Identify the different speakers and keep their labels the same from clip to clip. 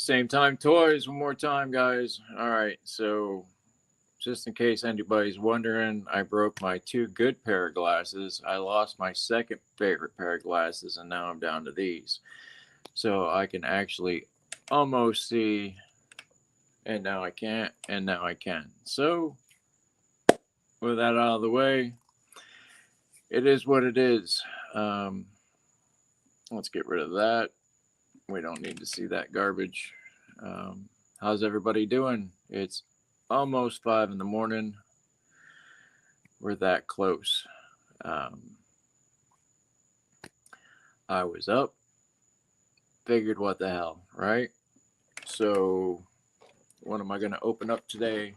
Speaker 1: Same time toys one more time, guys. All right, so just in case anybody's wondering, I broke my two good pair of glasses. I lost my second favorite pair of glasses, and now I'm down to these. So I can actually almost see, and now I can't, and now I can. So, with that out of the way, it is what it is. Um, let's get rid of that. We don't need to see that garbage. How's everybody doing? It's almost 5 in the morning. We're that close. Um, I was up, figured what the hell, right? So, what am I going to open up today?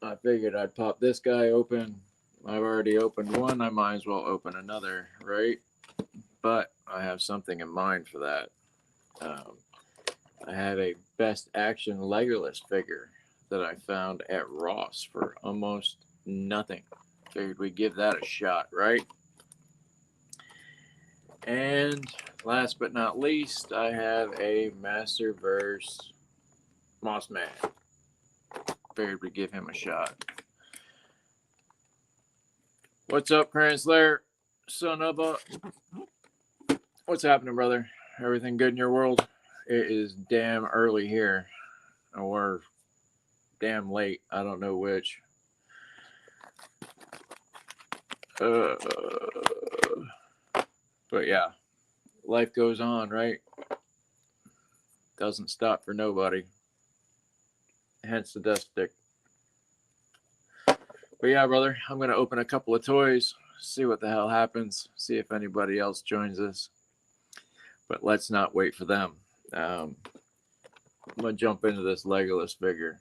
Speaker 1: I figured I'd pop this guy open. I've already opened one. I might as well open another, right? But I have something in mind for that. Um, I have a Best Action Legolas figure that I found at Ross for almost nothing. Figured we'd give that a shot, right? And last but not least, I have a Masterverse Mossman. Figured we'd give him a shot. What's up, Cranslayer? Son of a... What's happening, brother? Everything good in your world? It is damn early here. Or damn late. I don't know which. But yeah, life goes on, right? Doesn't stop for nobody. Hence the death stick. But yeah, brother, I'm going to open a couple of toys, see what the hell happens, see if anybody else joins us. But let's not wait for them. I'm going to jump into this Legolas figure.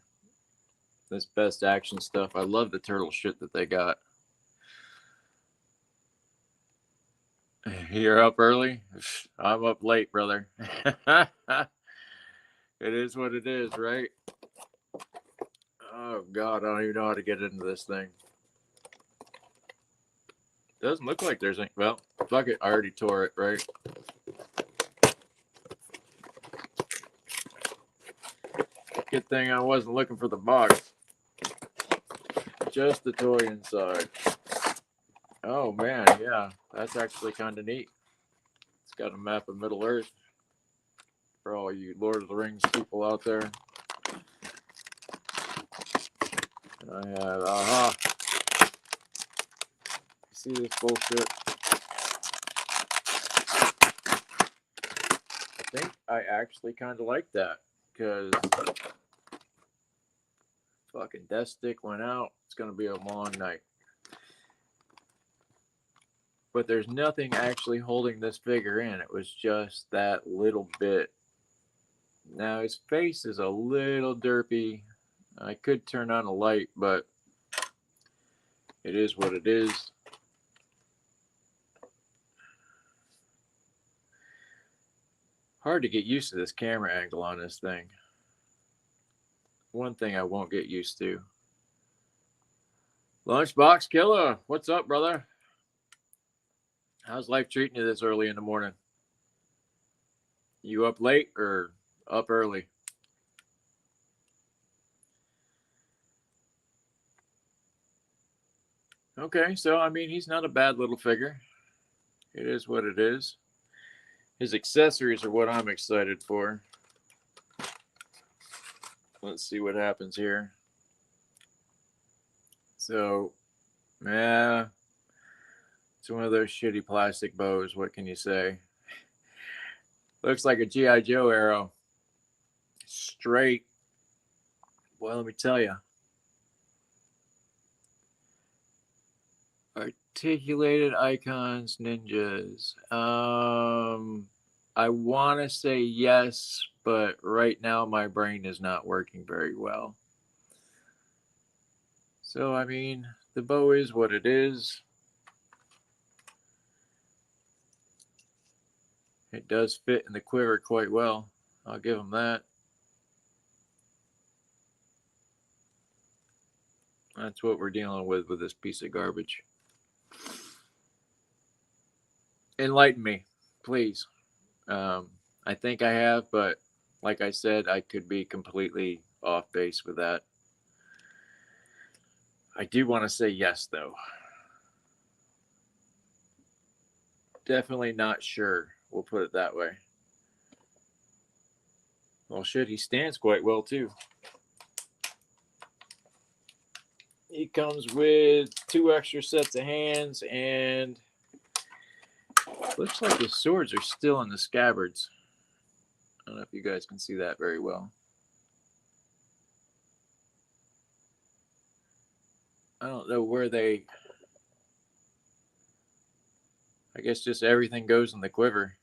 Speaker 1: This Best Action stuff. I love the turtle shit that they got. You're up early? I'm up late, brother. It is what it is, right? Oh, God, I don't even know how to get into this thing. Doesn't look like there's any. Well, fuck it. I already tore it, right? Good thing I wasn't looking for the box. Just the toy inside. Oh, man, yeah. That's actually kind of neat. It's got a map of Middle Earth for all you Lord of the Rings people out there. I have, aha. See this bullshit? I think I actually kind of like that because fucking death stick went out. It's going to be a long night. But there's nothing actually holding this figure in. It was just that little bit. Now his face is a little derpy. I could turn on a light, but it is what it is. Hard to get used to this camera angle on this thing. One thing I won't get used to. Lunchbox Killer, what's up, brother? How's life treating you this early in the morning? You up late or up early? Okay, so I mean, he's not a bad little figure. It is what it is. His accessories are what I'm excited for. Let's see what happens here. So, yeah, it's one of those shitty plastic bows. What can you say? Looks like a G.I. Joe arrow. Straight. Well, let me tell you. Articulated icons, ninjas. I want to say yes, but right now my brain is not working very well. So, I mean, the bow is what it is. It does fit in the quiver quite well. I'll give him that. That's what we're dealing with this piece of garbage. Enlighten me, please. I think I have, but like I said, I could be completely off base with that. I do want to say yes, though. Definitely not sure. We'll put it that way. Well, shit, he stands quite well, too. He comes with 2 extra sets of hands, and looks like the swords are still in the scabbards. I don't know if you guys can see that very well. I don't know where they... I guess just everything goes in the quiver.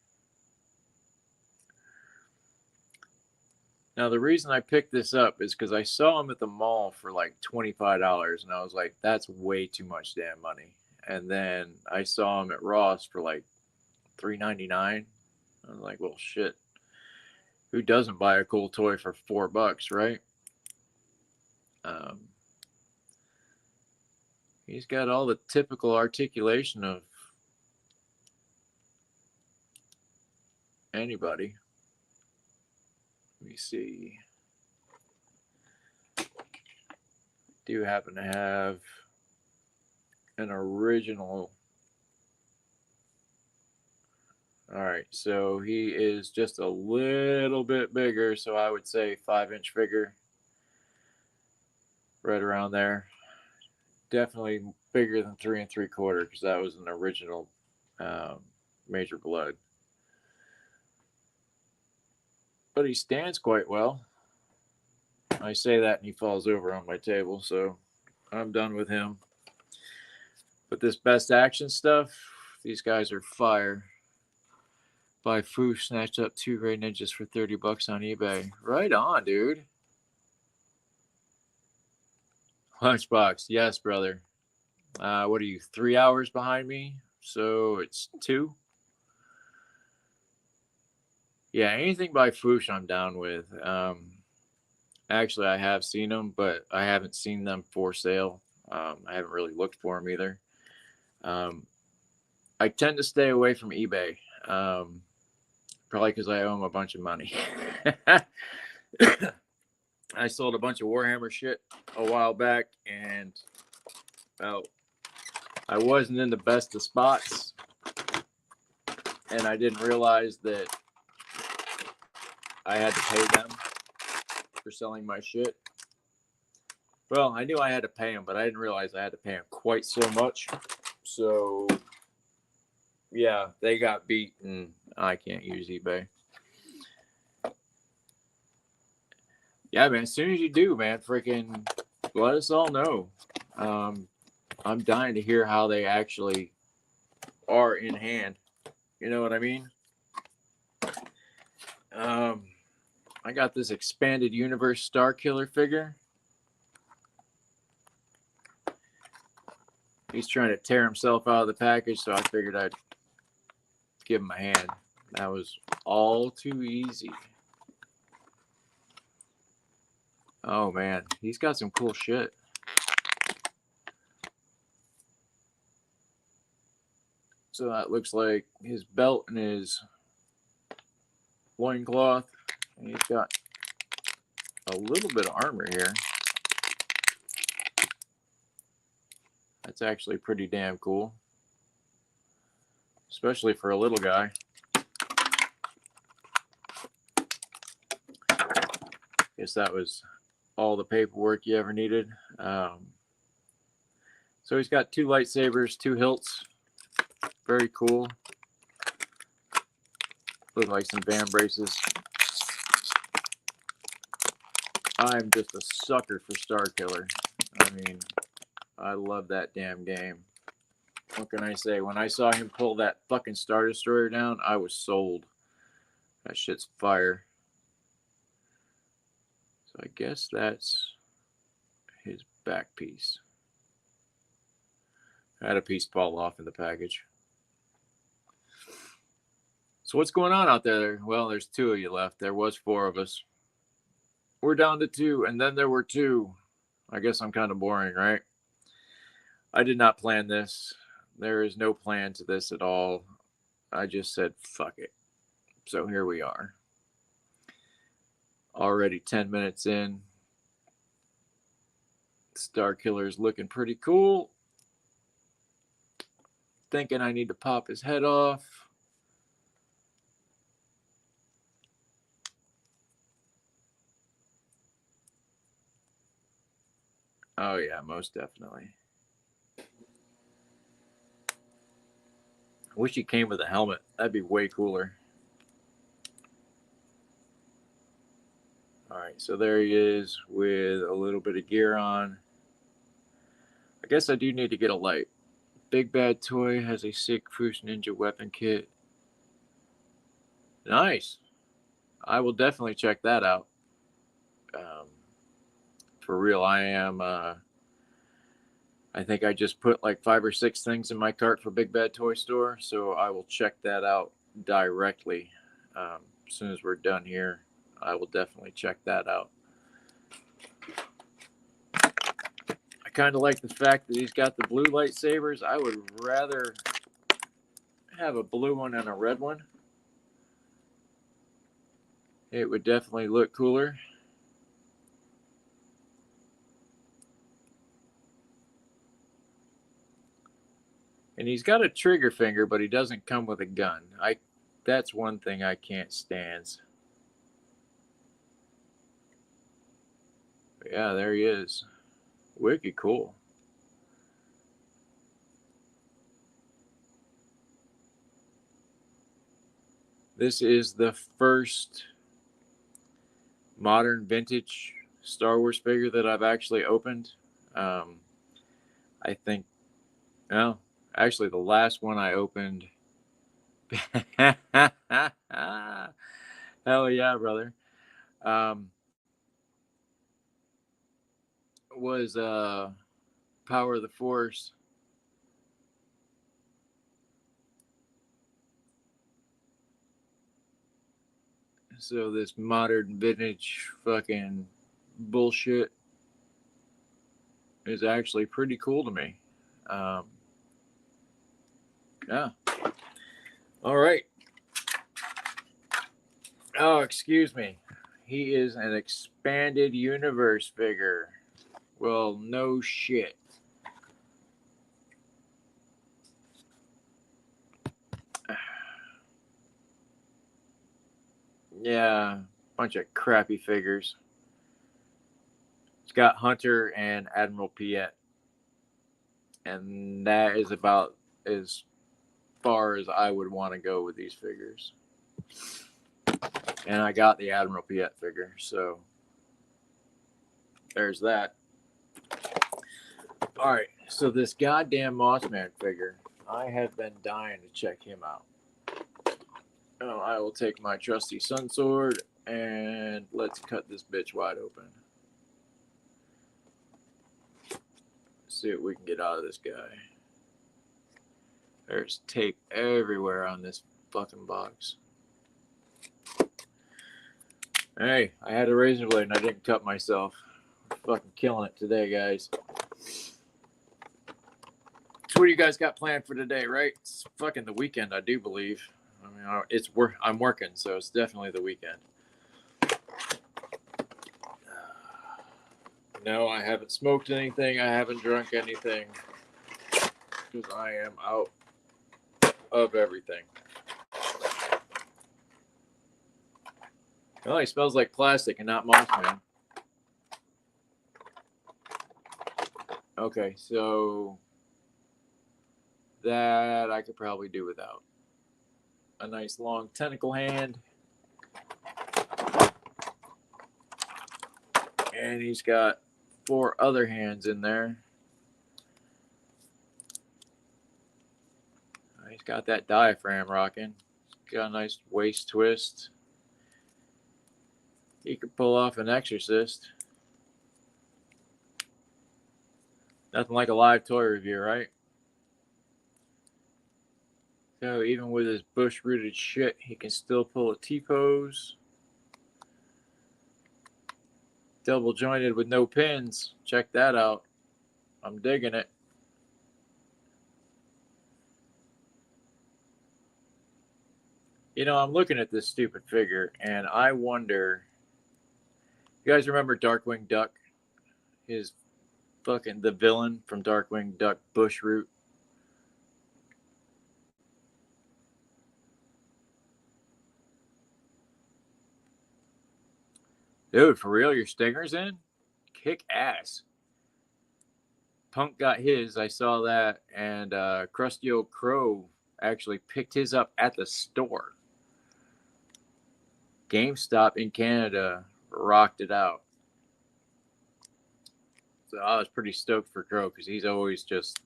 Speaker 1: Now, the reason I picked this up is because I saw them at the mall for like $25, and I was like, that's way too much damn money. And then I saw them at Ross for like $3.99. I was like, well, shit. Who doesn't buy a cool toy for $4, right? He's got all the typical articulation of anybody. Let me see. Do happen to have an original. All right, so he is just a little bit bigger, so I would say 5-inch figure, right around there. Definitely bigger than 3 3/4 because that was an original Major Blood. But he stands quite well. I say that and he falls over on my table, so I'm done with him. But this best action stuff, these guys are fire. By Foosh snatched up 2 Gray Ninjas for $30 on eBay. Right on, dude. Lunchbox, yes, brother. What are you, 3 hours behind me? So it's 2. Yeah, anything by Foosh I'm down with. Actually, I have seen them, but I haven't seen them for sale. I haven't really looked for them either. I tend to stay away from eBay, probably because I owe them a bunch of money. I sold a bunch of Warhammer shit a while back, and well, I wasn't in the best of spots, and I didn't realize that I had to pay them for selling my shit. Well, I knew I had to pay them, but I didn't realize I had to pay them quite so much. So, yeah, they got beat, and I can't use eBay. Yeah, man, as soon as you do, man, freaking let us all know. I'm dying to hear how they actually are in hand. You know what I mean? I got this Expanded Universe Starkiller figure. He's trying to tear himself out of the package, so I figured I'd give him a hand. That was all too easy. Oh, man. He's got some cool shit. So that looks like his belt and his loincloth. And he's got a little bit of armor here. That's actually pretty damn cool. Especially for a little guy. Guess that was all the paperwork you ever needed. So he's got 2 lightsabers, 2 hilts. Very cool. Look like some band braces. I'm just a sucker for Starkiller. I mean, I love that damn game. What can I say? When I saw him pull that fucking Star Destroyer down, I was sold. That shit's fire. So I guess that's his back piece. I had a piece fall off in the package. So what's going on out there? Well, there's 2 of you left. There was 4 of us. We're down to 2, and then there were 2. I guess I'm kind of boring, right? I did not plan this. There is no plan to this at all. I just said, fuck it. So here we are. Already 10 minutes in. Star Killer is looking pretty cool. Thinking I need to pop his head off. Oh yeah, most definitely. I wish he came with a helmet. That'd be way cooler. All right, so there he is with a little bit of gear on. I guess I do need to get a light. Big Bad Toy has a sick Fruits Ninja weapon kit. Nice. I will definitely check that out. For real, I am. I think I just put like 5 or 6 things in my cart for Big Bad Toy Store, so I will check that out directly. As soon as we're done here, I will definitely check that out. I kind of like the fact that he's got the blue lightsabers. I would rather have a blue one and a red one. It would definitely look cooler. And he's got a trigger finger, but he doesn't come with a gun. That's one thing I can't stand. But yeah, there he is. Wicked cool. This is the first modern vintage Star Wars figure that I've actually opened. I think, well, actually, the last one I opened. Hell yeah, brother. Was Power of the Force. So this modern vintage fucking bullshit is actually pretty cool to me. Yeah. All right. Oh, excuse me. He is an expanded universe figure. Well, no shit. Yeah, bunch of crappy figures. It's got Hunter and Admiral Piet. And that is about as far as I would want to go with these figures. And I got the Admiral Piet figure, so there's that. All right, so this goddamn Mossman figure, I have been dying to check him out. Oh, I will take my trusty Sun Sword and let's cut this bitch wide open. See what we can get out of this guy. There's tape everywhere on this fucking box. Hey, I had a razor blade and I didn't cut myself. I'm fucking killing it today, guys. So what do you guys got planned for today, right? It's fucking the weekend, I do believe. I mean, I'm working, so it's definitely the weekend. No, I haven't smoked anything. I haven't drunk anything. Because I am out of everything. Well, he smells like plastic and not Mossman. Okay, so that I could probably do without. A nice long tentacle hand. And he's got 4 other hands in there. He's got that diaphragm rocking. He's got a nice waist twist. He could pull off an Exorcist. Nothing like a live toy review, right? So even with his bush-rooted shit, he can still pull a T-pose. Double jointed with no pins. Check that out. I'm digging it. You know, I'm looking at this stupid figure, and I wonder You guys remember Darkwing Duck? His fucking the villain from Darkwing Duck, Bushroot. Dude, for real, your Stinger's in? Kick ass. Punk got his. I saw that, and Krusty Old Crow actually picked his up at the store. GameStop in Canada rocked it out. So I was pretty stoked for Crow because he's always just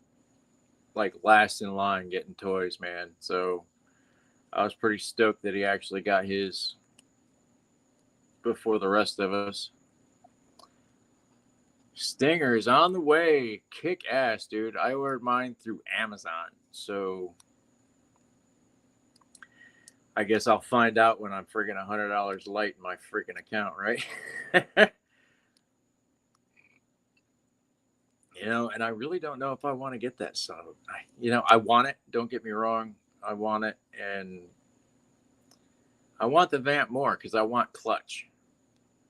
Speaker 1: like last in line getting toys, man. So I was pretty stoked that he actually got his before the rest of us. Stinger is on the way. Kick ass, dude. I ordered mine through Amazon. So I guess I'll find out when I'm friggin' $100 light in my freaking account, right? And I really don't know if I want to get that son. I want it. Don't get me wrong. I want it. And I want the Vamp more because I want Clutch.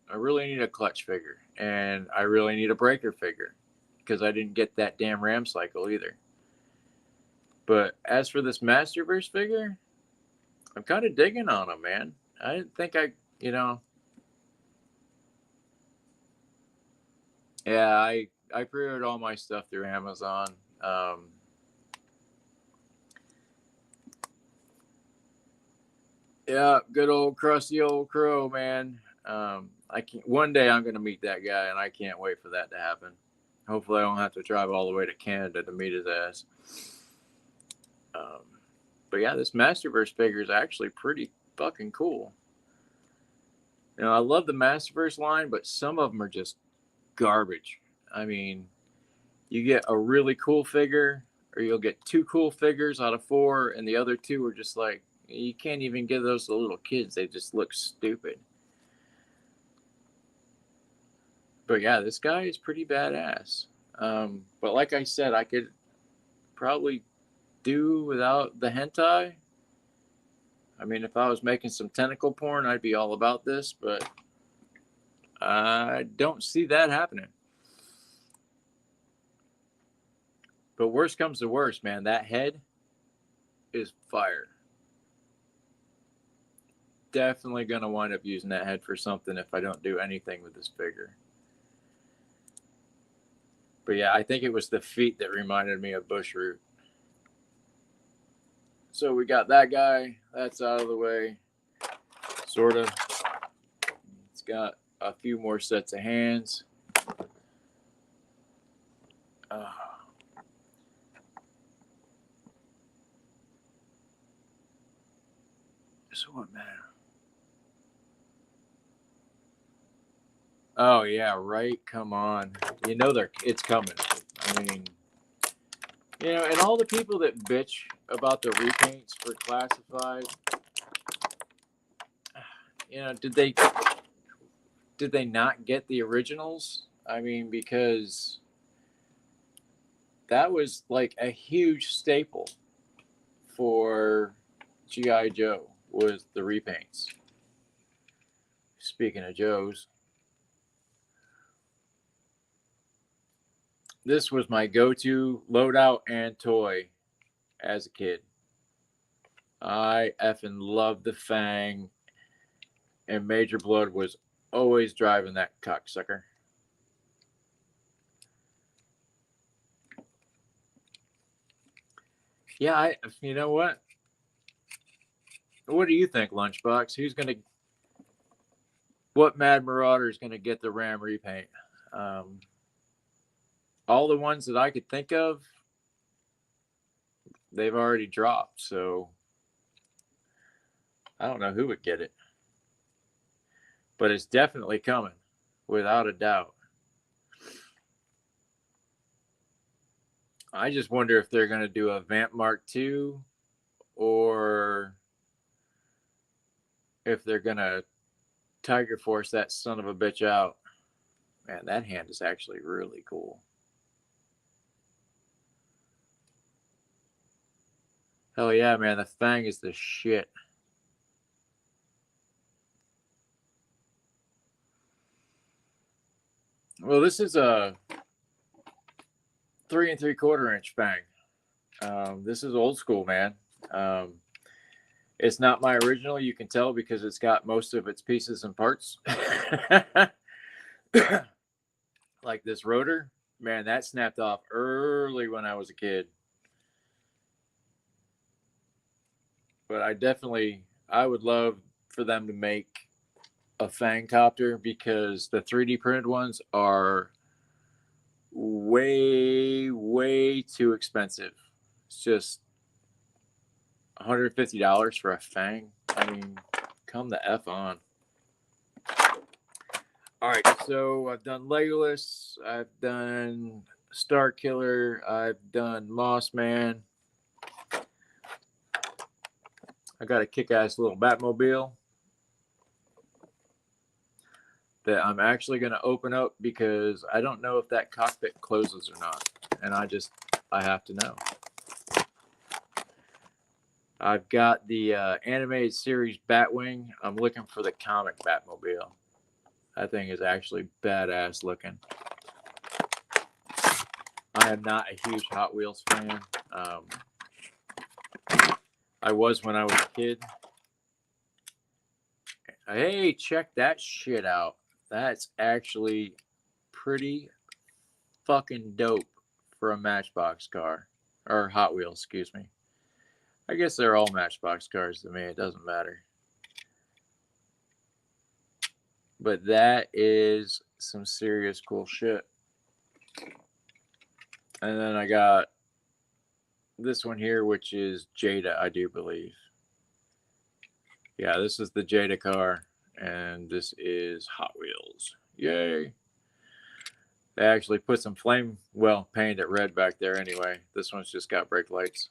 Speaker 1: I really need a Clutch figure. And I really need a Breaker figure because I didn't get that damn Ram Cycle either. But as for this Masterverse figure, I'm kind of digging on him, man. I didn't think yeah, I pre-ordered all my stuff through Amazon. Yeah, good old Krusty Old Crow, man. One day I'm gonna meet that guy, and I can't wait for that to happen. Hopefully, I don't have to drive all the way to Canada to meet his ass. But yeah, this Masterverse figure is actually pretty fucking cool. I love the Masterverse line, but some of them are just garbage. I mean, you get a really cool figure, or you'll get 2 cool figures out of 4, and the other 2 are just like, you can't even give those to little kids. They just look stupid. But yeah, this guy is pretty badass. But like I said, I could probably do without the hentai. I mean, if I was making some tentacle porn, I'd be all about this, but I don't see that happening. But worst comes to worst, man. That head is fire. Definitely going to wind up using that head for something if I don't do anything with this figure. But yeah, I think it was the feet that reminded me of Bushroot. So we got that guy. That's out of the way. Sort of. It's got a few more sets of hands. So what matter? Oh yeah, right. Come on. It's coming. I mean, and all the people that bitch about the repaints for Classified, did they not get the originals? I mean, because that was like a huge staple for G.I. Joe was the repaints. Speaking of Joes, this was my go-to loadout and toy as a kid. I effing loved the Fang, and Major Blood was always driving that cocksucker. Yeah, you know what? What do you think, Lunchbox? What Mad Marauder is gonna get the Ram repaint? All the ones that I could think of, they've already dropped, so I don't know who would get it. But it's definitely coming, without a doubt. I just wonder if they're going to do a Vamp Mark II or if they're going to Tiger Force that son of a bitch out. Man, that hand is actually really cool. Hell yeah, man. The Fang is the shit. Well, this is a 3 3/4 inch Fang. This is old school, man. Um, it's not my original. You can tell because it's got most of its pieces and parts. Like this rotor, man, that snapped off early when I was a kid. But I would love for them to make a Fang copter because the 3D printed ones are way, way too expensive. It's just $150 for a Fang. I mean, come the F on. All right, so I've done Legolas, I've done Star Killer, I've done Moss Man. I got a kick-ass little Batmobile that I'm actually going to open up because I don't know if that cockpit closes or not, and I have to know. I've got the animated series Batwing. I'm looking for the comic Batmobile. That thing is actually badass looking. I am not a huge Hot Wheels fan. I was when I was a kid. Hey, check that shit out. That's actually pretty fucking dope for a Matchbox car. Or Hot Wheels, excuse me. I guess they're all Matchbox cars to me. It doesn't matter. But that is some serious cool shit. And then I got this one here, which is Jada, I do believe. Yeah, this is the Jada car, and this is Hot Wheels. Yay! They actually put some painted it red back there anyway. This one's just got brake lights.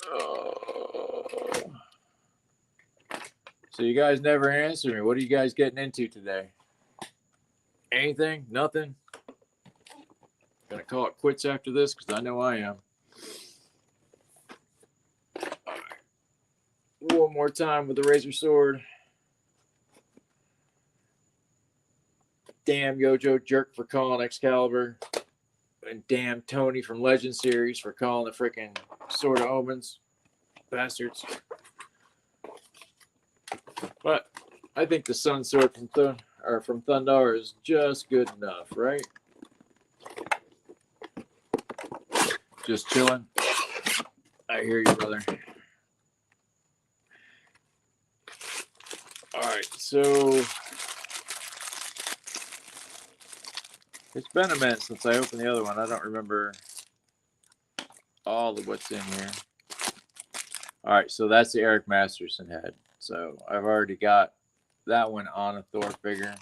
Speaker 1: Oh. So you guys never answer me. What are you guys getting into today? Anything? Nothing? Gonna call it quits after this because I know I am. Right. One more time with the Razor Sword. Damn Yojo Jerk for calling Excalibur. And damn Tony from Legend Series for calling the freaking Sword of Omens. Bastards. But I think the Sun Sword from Thundar is just good enough, right? Just chilling. I hear you, brother. All right, so it's been a minute since I opened the other one. I don't remember all of what's in here. All right, so that's the Eric Masterson head. So I've already got that one on a Thor figure.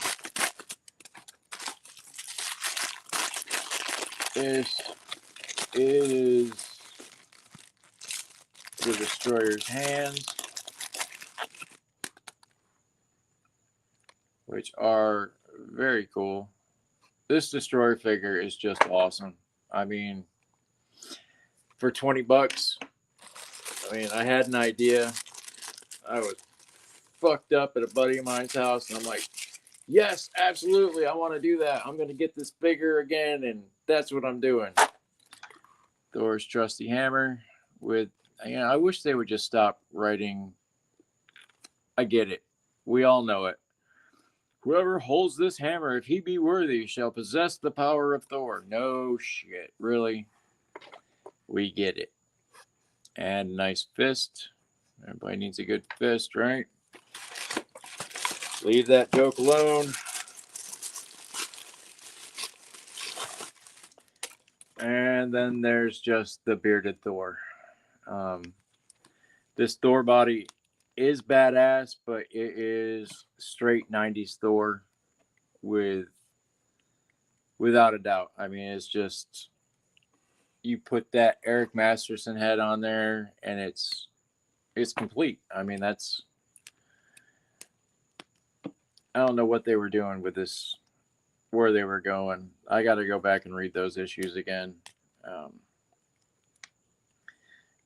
Speaker 1: This is the Destroyer's hands, which are very cool. This Destroyer figure is just awesome. I mean, for $20, I mean, I had an idea. I was fucked up at a buddy of mine's house, and I'm like, yes, absolutely, I want to do that. I'm going to get this figure again, and that's what I'm doing. Thor's trusty hammer with, I wish they would just stop writing. I get it. We all know it. Whoever holds this hammer, if he be worthy, shall possess the power of Thor. No shit. Really? We get it. And nice fist. Everybody needs a good fist, right? Leave that joke alone. And then there's just the bearded Thor. This Thor body is badass, but it is straight 90s Thor without a doubt. I mean, it's just, you put that Eric Masterson head on there and it's complete. I mean, I don't know what they were doing with this, where they were going. I got to go back and read those issues again.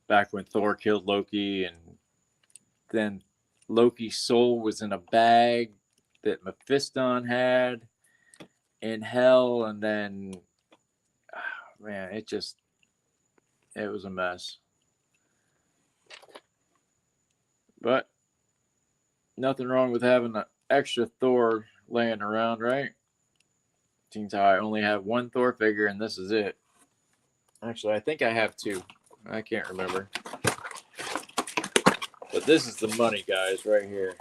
Speaker 1: Back when Thor killed Loki, and then Loki's soul was in a bag that Mephiston had in Hell, and then man, it was a mess. But nothing wrong with having an extra Thor laying around, right? Seems how I only have one Thor figure, and this is it. Actually, I think I have two. I can't remember. But this is the money, guys, right here.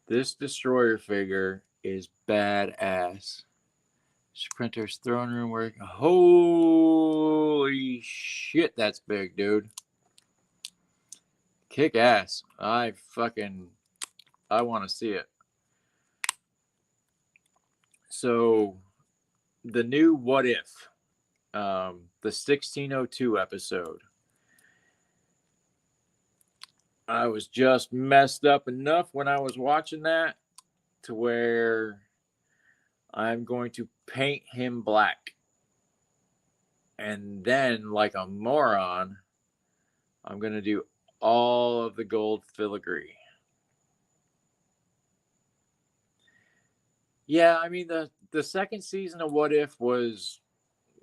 Speaker 1: This Destroyer figure is badass. Sprinter's throne room work. Holy shit, that's big, dude. Kick ass. I want to see it. So, the new What If, the 1602 episode. I was just messed up enough when I was watching that to where I'm going to paint him black. And then, like a moron, I'm going to do all of the gold filigree. Yeah, I mean, the second season of What If was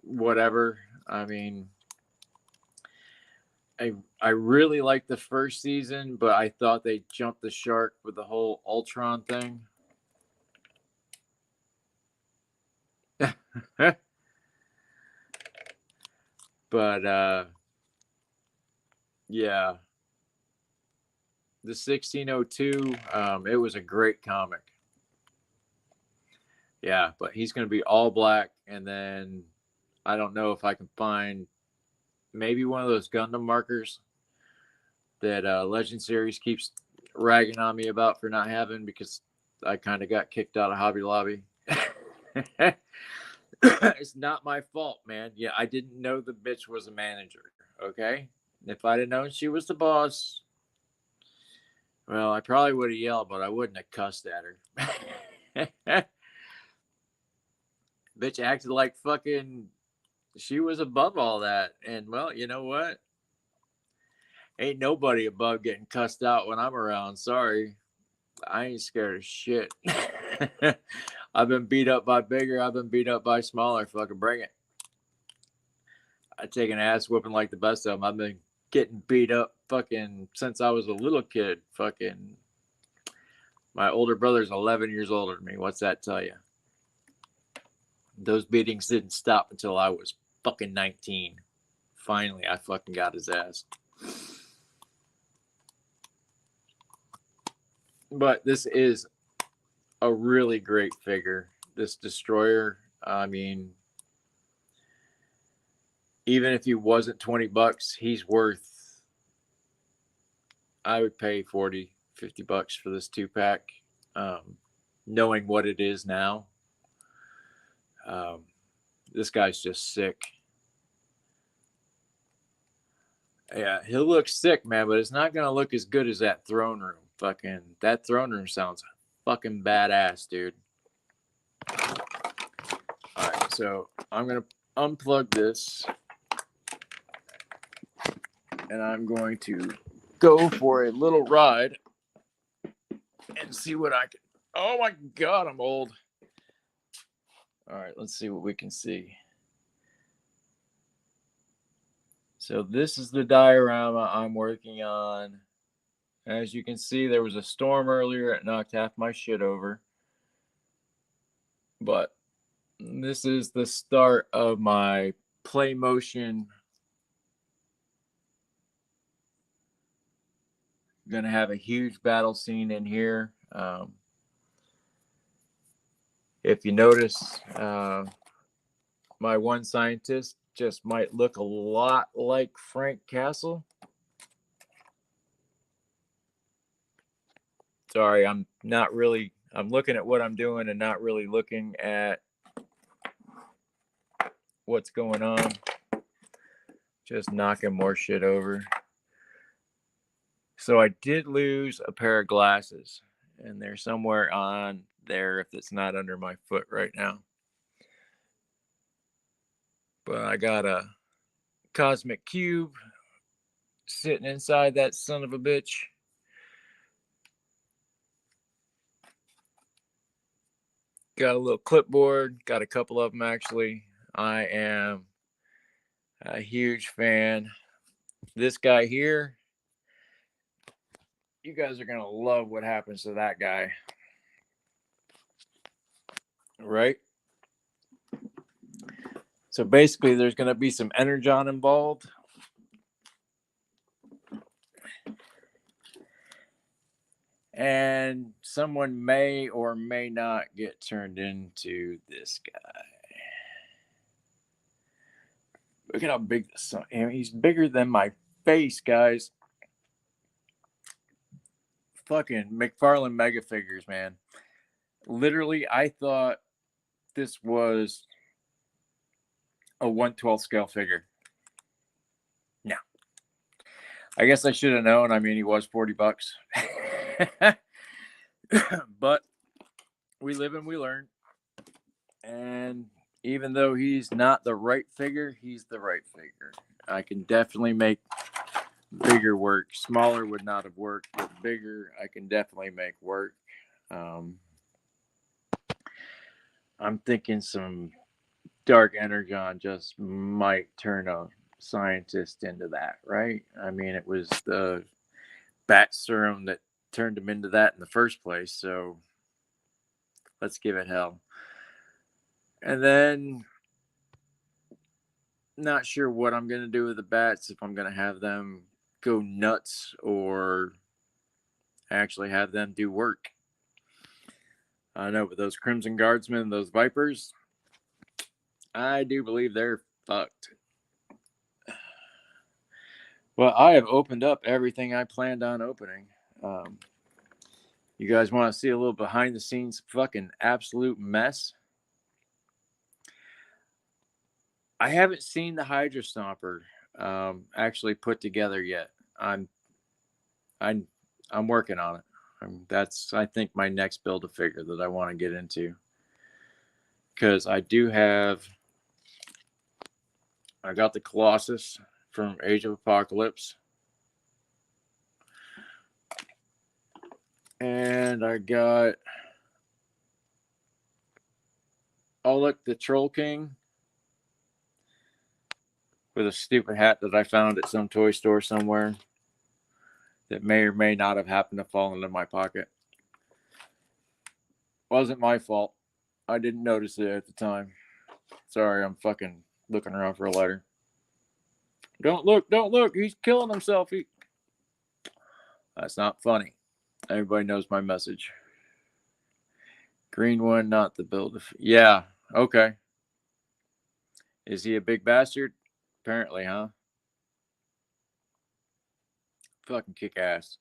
Speaker 1: whatever. I mean, I really liked the first season, but I thought they jumped the shark with the whole Ultron thing. But yeah, the 1602, it was a great comic. Yeah, but he's going to be all black, and then I don't know if I can find maybe one of those Gundam markers that Legend Series keeps ragging on me about for not having, because I kind of got kicked out of Hobby Lobby. It's not my fault, man. Yeah, I didn't know the bitch was a manager. Okay, if I'd have known she was the boss, well, I probably would have yelled, but I wouldn't have cussed at her. Bitch acted like fucking she was above all that. And well, you know what? Ain't nobody above getting cussed out when I'm around. Sorry. I ain't scared of shit. I've been beat up by bigger. I've been beat up by smaller. Fucking bring it. I take an ass whooping like the best of them. I've been getting beat up fucking since I was a little kid. Fucking my older brother's 11 years older than me. What's that tell you? Those beatings didn't stop until I was fucking 19. Finally, I fucking got his ass. But this is a really great figure. This Destroyer, I mean, even if he wasn't $20, he's worth, I would pay 40, 50 bucks for this 2-pack, knowing what it is now. This guy's just sick. Yeah, he'll look sick, man, but it's not going to look as good as that throne room. Fucking, that throne room sounds fucking badass, dude. All right, so I'm going to unplug this, and I'm going to go for a little ride and see what I can. Oh my God, I'm old. All right, let's see what we can see. So this is the diorama I'm working on. As you can see, there was a storm earlier. It knocked half my shit over. But this is the start of my play motion. Going to have a huge battle scene in here. If you notice, my one scientist just might look a lot like Frank Castle. Sorry, I'm looking at what I'm doing and not really looking at what's going on. Just knocking more shit over. So I did lose a pair of glasses, and they're somewhere on there if it's not under my foot right now. But I got a Cosmic Cube sitting inside that son of a bitch. Got a little clipboard. Got a couple of them, actually. I am a huge fan. This guy here, you guys are going to love what happens to that guy. Right? So basically, there's going to be some energon involved. And someone may or may not get turned into this guy. Look at how big this son. He's bigger than my face, guys. Fucking McFarlane Mega Figures, man. Literally, I thought this was a 1/12 scale figure. No. I guess I should have known. I mean, he was $40. But we live and we learn. And even though he's not the right figure, he's the right figure. I can definitely make bigger work. Smaller would not have worked, but bigger I can definitely make work. I'm thinking some dark energon just might turn a scientist into that, right? I mean, it was the bat serum that turned him into that in the first place, so let's give it hell. And then not sure what I'm going to do with the bats, if I'm going to have them go nuts or actually have them do work. I know, but those Crimson Guardsmen, those Vipers, I do believe they're fucked. Well, I have opened up everything I planned on opening. You guys want to see a little behind the scenes fucking absolute mess? I haven't seen the Hydra Stomper actually put together yet. I'm working on it. That's, I think, my next Build-A-Figure that I want to get into, because I got the Colossus from Age of Apocalypse, and I got Ulluk the Troll King with a stupid hat that I found at some toy store somewhere that may or may not have happened to fall into my pocket. Wasn't my fault. I didn't notice it at the time. Sorry, I'm fucking looking around for a lighter. Don't look. He's killing himself. That's not funny. Everybody knows my message. Green one, not the build. Yeah, okay. Is he a big bastard? Apparently, huh? Fucking kick ass.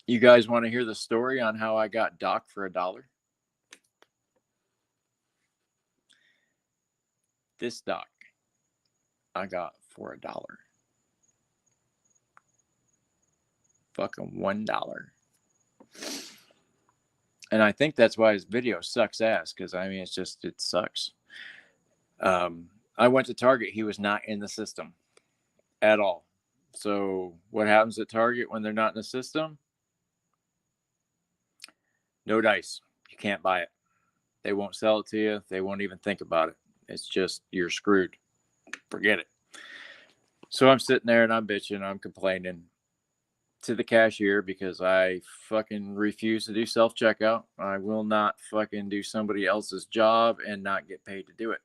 Speaker 1: You guys want to hear the story on how I got Doc for $1? This Doc I got for $1. Fucking $1. And I think that's why his video sucks ass, because I mean, it sucks. I went to Target. He was not in the system at all. So what happens at Target when they're not in the system? No dice. You can't buy it. They won't sell it to you. They won't even think about it. It's just, you're screwed. Forget it. So I'm sitting there and I'm bitching. I'm complaining to the cashier because I fucking refuse to do self-checkout. I will not fucking do somebody else's job and not get paid to do it.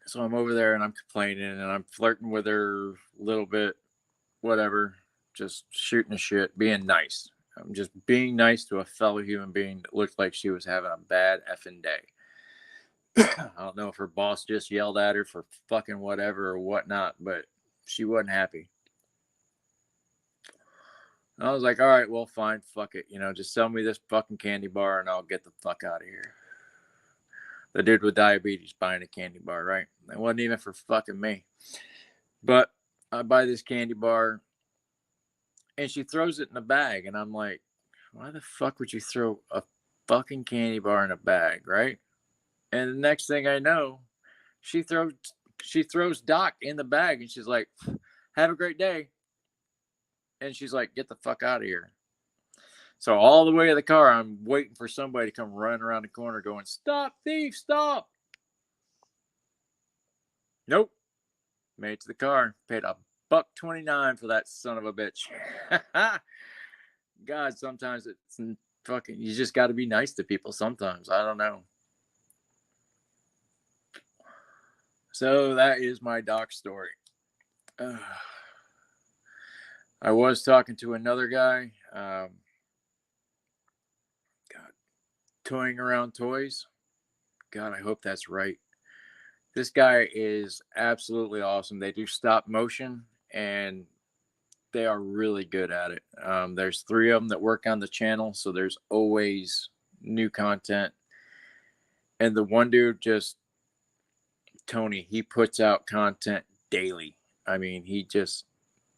Speaker 1: So I'm over there and I'm complaining and I'm flirting with her a little bit, whatever, just shooting the shit, being nice. I'm just being nice to a fellow human being that looked like she was having a bad effing day. I don't know if her boss just yelled at her for fucking whatever or whatnot, but she wasn't happy. I was like, all right, well, fine, fuck it. Just sell me this fucking candy bar and I'll get the fuck out of here. The dude with diabetes buying a candy bar, right? It wasn't even for fucking me. But I buy this candy bar and she throws it in a bag. And I'm like, why the fuck would you throw a fucking candy bar in a bag, right? And the next thing I know, she throws Doc in the bag, and she's like, "Have a great day." And she's like, "Get the fuck out of here." So all the way to the car, I'm waiting for somebody to come running around the corner going, "Stop, thief, stop." Nope. Made it to the car. Paid $1.29 for that son of a bitch. God, sometimes it's fucking, you just got to be nice to people sometimes. I don't know. So that is my Doc story. I was talking to another guy. God, Toying Around Toys. God, I hope that's right. This guy is absolutely awesome. They do stop motion, and they are really good at it. There's 3 of them that work on the channel, so there's always new content. And the one dude, just Tony, he puts out content daily. I mean, he just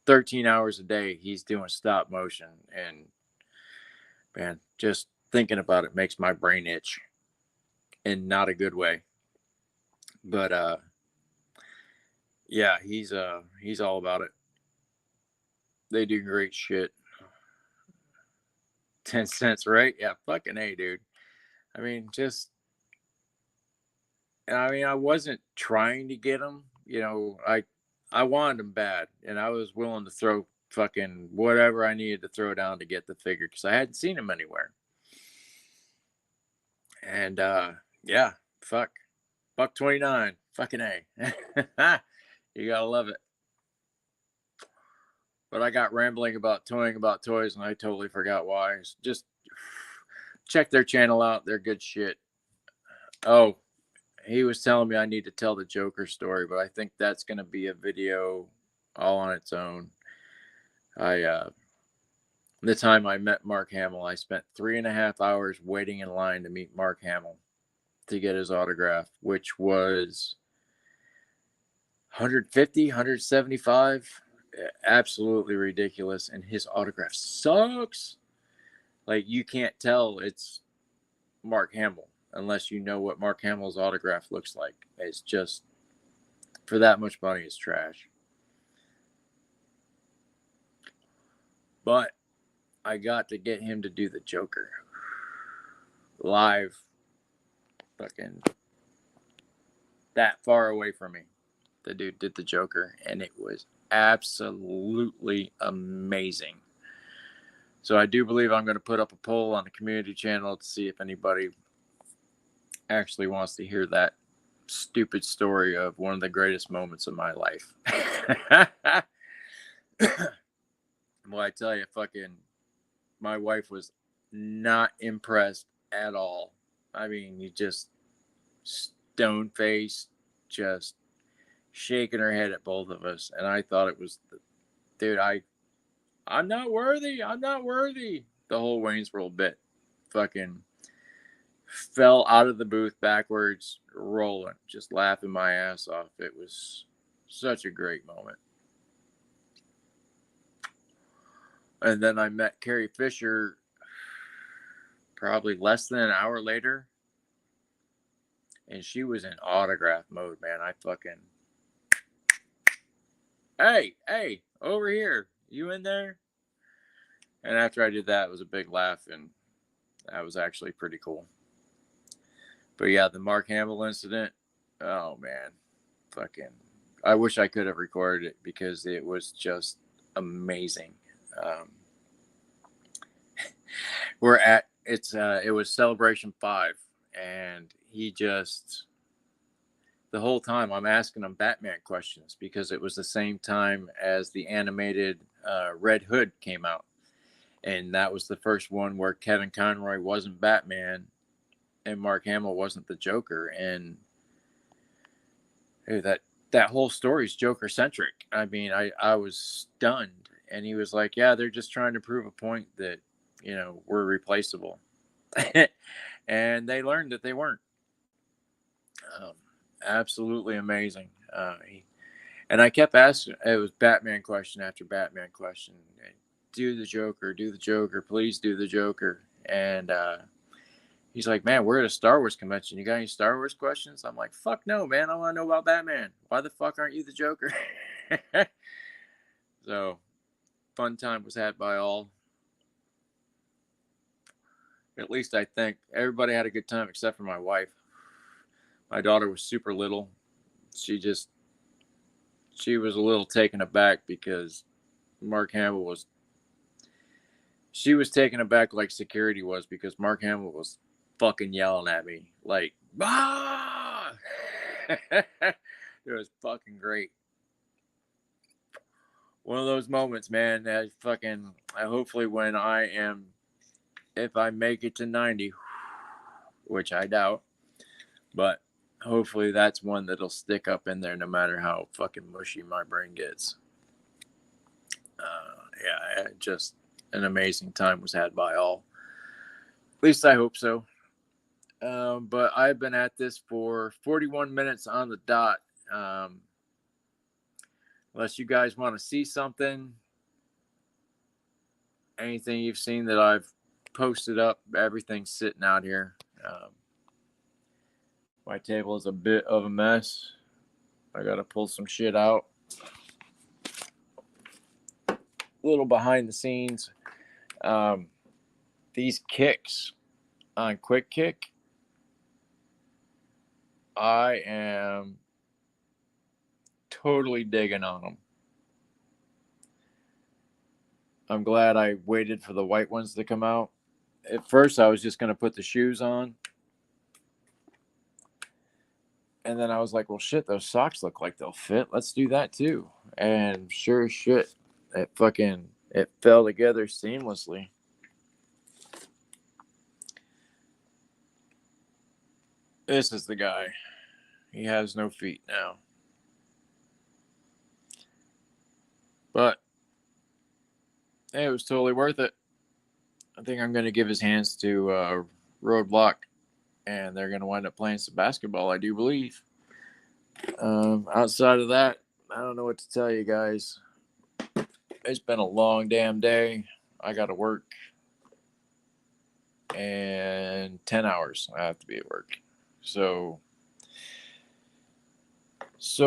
Speaker 1: 13 hours a day, he's doing stop motion. And man, just thinking about it makes my brain itch in not a good way. But yeah, he's all about it. They do great shit. 10 cents, right? Yeah, fucking A, dude. I mean, I wasn't trying to get them. You know, I wanted them bad, and I was willing to throw fucking whatever I needed to throw down to get the figure because I hadn't seen them anywhere. And yeah, fuck, $1.29, fucking A. You gotta love it. But I got rambling about toying about toys, and I totally forgot why. Just check their channel out; they're good shit. Oh, he was telling me I need to tell the Joker story, but I think that's going to be a video all on its own. The time I met Mark Hamill, I spent 3.5 hours waiting in line to meet Mark Hamill to get his autograph, which was 150, 175. Absolutely ridiculous. And his autograph sucks. Like, you can't tell it's Mark Hamill unless you know what Mark Hamill's autograph looks like. It's just, for that much money, it's trash. But I got to get him to do the Joker live, fucking that far away from me. The dude did the Joker, and it was absolutely amazing. So I do believe I'm going to put up a poll on the community channel to see if anybody actually wants to hear that stupid story of one of the greatest moments of my life. Well, I tell you, fucking, my wife was not impressed at all. I mean, you just stone faced, just shaking her head at both of us. And I thought it was, dude, I'm not worthy. I'm not worthy. The whole Wayne's World bit. Fucking fell out of the booth backwards, rolling, just laughing my ass off. It was such a great moment. And then I met Carrie Fisher probably less than an hour later. And she was in autograph mode, man. I fucking, hey, over here. You in there? And after I did that, it was a big laugh, and that was actually pretty cool. But yeah, the Mark Hamill incident, oh man, fucking, I wish I could have recorded it because it was just amazing. It was Celebration 5, and he just, the whole time I'm asking him Batman questions because it was the same time as the animated Red Hood came out. And that was the first one where Kevin Conroy wasn't Batman and Mark Hamill wasn't the Joker. And dude, that whole story is Joker centric. I mean, I was stunned. And he was like, yeah, they're just trying to prove a point that, we're replaceable. And they learned that they weren't. Absolutely amazing. And I kept asking, it was Batman question after Batman question. Do the Joker, please do the Joker. And He's like, man, we're at a Star Wars convention. You got any Star Wars questions? I'm like, fuck no, man. I want to know about Batman. Why the fuck aren't you the Joker? So, fun time was had by all. At least I think. Everybody had a good time except for my wife. My daughter was super little. She was a little taken aback because Mark Hamill was. She was taken aback like security was because Mark Hamill was fucking yelling at me like, ah! It was fucking great. One of those moments, man. Hopefully when if I make it to 90, which I doubt, but hopefully that's one that'll stick up in there no matter how fucking mushy my brain gets. Yeah, just an amazing time was had by all. At least I hope so. But I've been at this for 41 minutes on the dot. Unless you guys want to see something, anything you've seen that I've posted up, everything's sitting out here. My table is a bit of a mess. I got to pull some shit out. A little behind the scenes. These kicks on Quick Kick, I am totally digging on them. I'm glad I waited for the white ones to come out. At first, I was just going to put the shoes on. And then I was like, well, shit, those socks look like they'll fit. Let's do that too. And sure as shit, it fell together seamlessly. This is the guy. He has no feet now. But hey, it was totally worth it. I think I'm going to give his hands to Roadblock, and they're going to wind up playing some basketball, I do believe. Outside of that, I don't know what to tell you guys. It's been a long damn day. I got to work. And 10 hours I have to be at work. So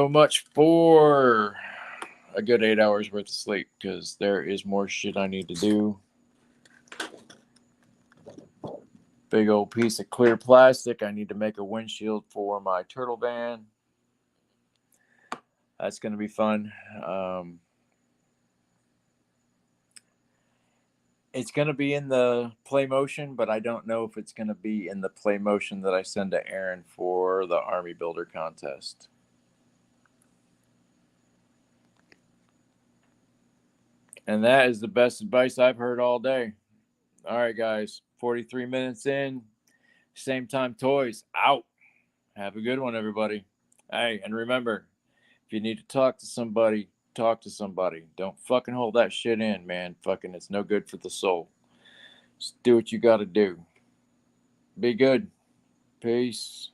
Speaker 1: much for a good 8 hours worth of sleep, because there is more shit I need to do. Big old piece of clear plastic. I need to make a windshield for my turtle van. That's going to be fun. It's going to be in the Play Motion, but I don't know if it's going to be in the Play Motion that I send to Aaron for the Army Builder contest. And that is the best advice I've heard all day. All right, guys. 43 minutes in. Same time toys out. Have a good one, everybody. Hey, and remember, if you need to talk to somebody, talk to somebody. Don't fucking hold that shit in, man. Fucking, it's no good for the soul. Just do what you got to do. Be good. Peace.